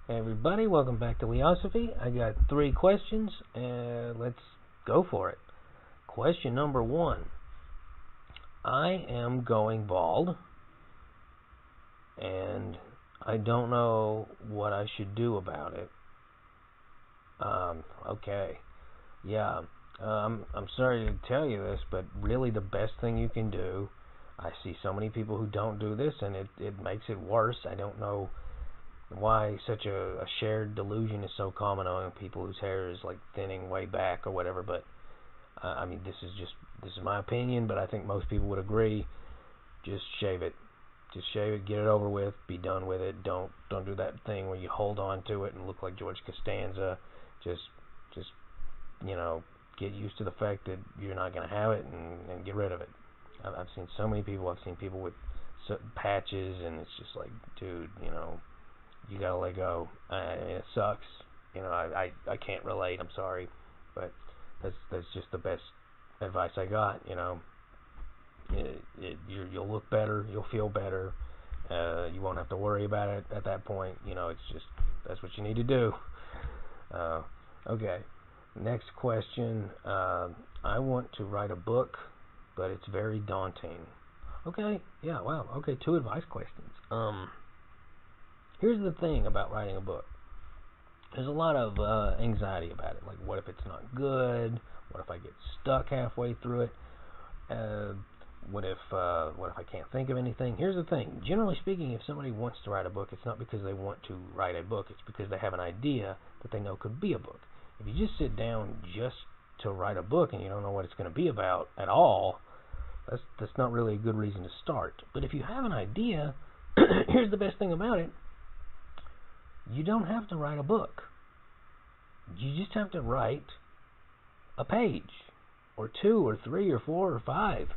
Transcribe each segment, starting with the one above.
Hey everybody, welcome back to Leosophy. I got 3 questions, and let's go for it. Question number 1. I am going bald, and I don't know what I should do about it. Okay. Yeah, I'm sorry to tell you this, but really the best thing you can do, I see so many people who don't do this, and it makes it worse. I don't know why such a shared delusion is so common among people whose hair is like thinning way back or whatever, but I mean, this is my opinion, but I think most people would agree. Just shave it. Just shave it, get it over with, be done with it. Don't do that thing where you hold on to it and look like George Costanza. Just get used to the fact that you're not going to have it and get rid of it. I've seen so many people. I've seen people with patches, and it's just like, dude, you gotta let go. It sucks. I can't relate. I'm sorry, but that's just the best advice I got. You'll look better. You'll feel better. You won't have to worry about it at that point. It's just that's what you need to do. Okay. Next question. I want to write a book, but it's very daunting. Okay. Yeah. Wow. Okay. 2 advice questions. Here's the thing about writing a book. There's a lot of anxiety about it. Like, what if it's not good? What if I get stuck halfway through it? What if I can't think of anything? Here's the thing. Generally speaking, if somebody wants to write a book, it's not because they want to write a book. It's because they have an idea that they know could be a book. If you just sit down just to write a book and you don't know what it's going to be about at all, that's not really a good reason to start. But if you have an idea, here's the best thing about it. You don't have to write a book. You just have to write a page, or 2, or 3, or 4, or 5,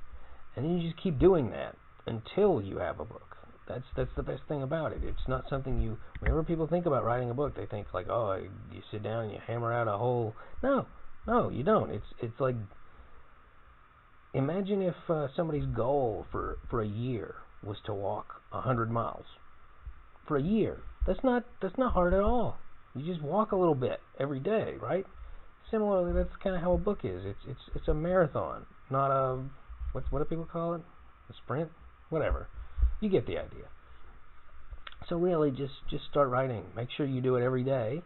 and then you just keep doing that until you have a book. That's the best thing about it. It's not something whenever people think about writing a book, they think like, oh, you sit down and you hammer out a whole. No, you don't. It's like, imagine if somebody's goal for a year was to walk 100 miles. For a year. That's not hard at all. You just walk a little bit every day, right? Similarly, that's kind of how a book is. It's a marathon, not a what do people call it? A sprint? Whatever. You get the idea. So really, just start writing. Make sure you do it every day,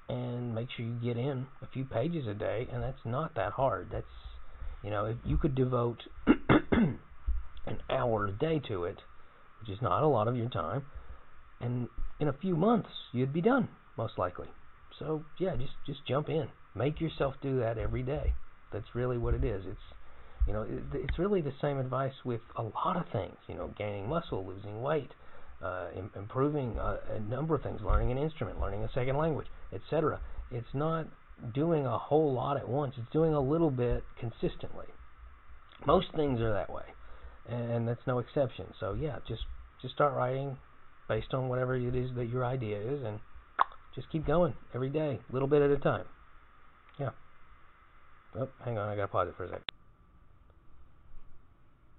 and make sure you get in a few pages a day. And that's not that hard. That's if you could devote an hour a day to it, which is not a lot of your time. And in a few months, you'd be done, most likely. So, yeah, just jump in. Make yourself do that every day. That's really what it is. It's really the same advice with a lot of things. Gaining muscle, losing weight, improving a number of things, learning an instrument, learning a second language, etc. It's not doing a whole lot at once. It's doing a little bit consistently. Most things are that way, and that's no exception. So, yeah, just start writing based on whatever it is that your idea is, and just keep going every day, a little bit at a time. Yeah. Oh, hang on, I gotta pause it for a sec.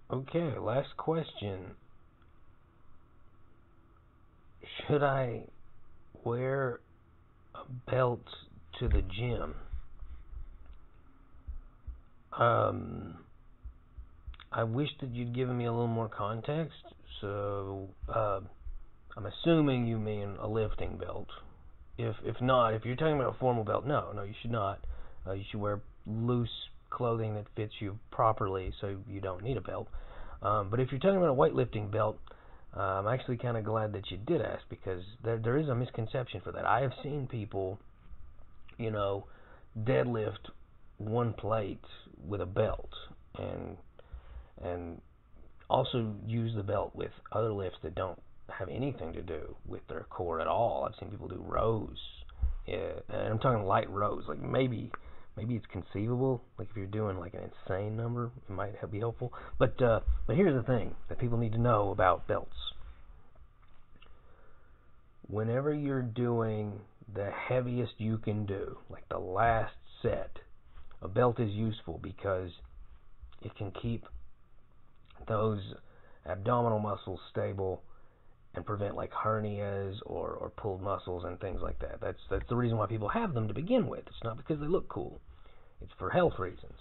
Okay, last question. Should I wear a belt to the gym? I wish that you'd given me a little more context. So, I'm assuming you mean a lifting belt. If not, if you're talking about a formal belt, no, you should not. You should wear loose clothing that fits you properly, so you don't need a belt. But if you're talking about a weightlifting belt, I'm actually kind of glad that you did ask, because there is a misconception for that. I have seen people, deadlift one plate with a belt, and also use the belt with other lifts that don't have anything to do with their core at all. I've seen people do rows, and I'm talking light rows. Like maybe it's conceivable. Like if you're doing like an insane number, it might be helpful. But here's the thing that people need to know about belts. Whenever you're doing the heaviest you can do, like the last set, a belt is useful because it can keep those abdominal muscles stable and prevent like hernias or pulled muscles and things like that. That's the reason why people have them to begin with. It's not because they look cool. It's for health reasons.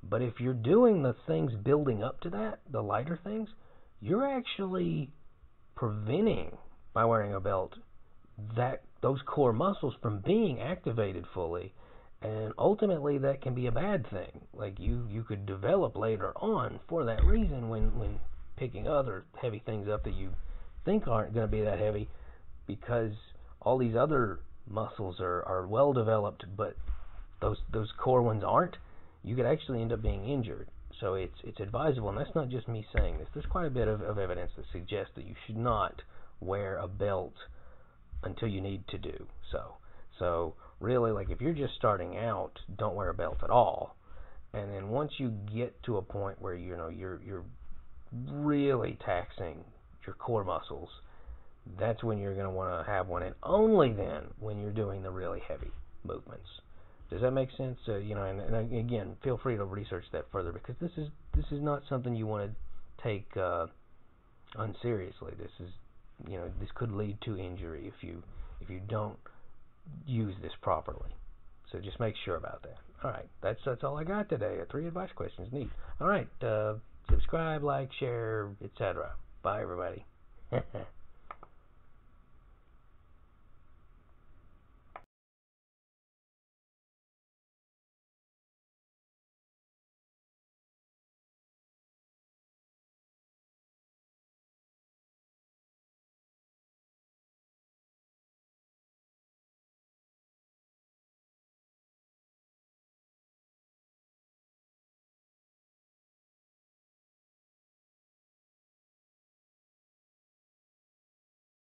But if you're doing the things building up to that, the lighter things, you're actually preventing, by wearing a belt, those core muscles from being activated fully, and ultimately that can be a bad thing. Like you could develop later on for that reason when picking other heavy things up that you think aren't going to be that heavy, because all these other muscles are well developed, but those core ones aren't. You could actually end up being injured. So it's advisable, and that's not just me saying this. There's quite a bit of evidence that suggests that you should not wear a belt until you need to do so. So really, like if you're just starting out, don't wear a belt at all. And then once you get to a point where you're really taxing your core muscles, that's when you're going to want to have one, and only then when you're doing the really heavy movements. Does that make sense? And again, feel free to research that further, because this is not something you want to take unseriously. This could lead to injury if you don't use this properly. So just make sure about that. All right, that's all I got today. 3 advice questions, neat. All right, subscribe, like, share, etc. Bye, everybody.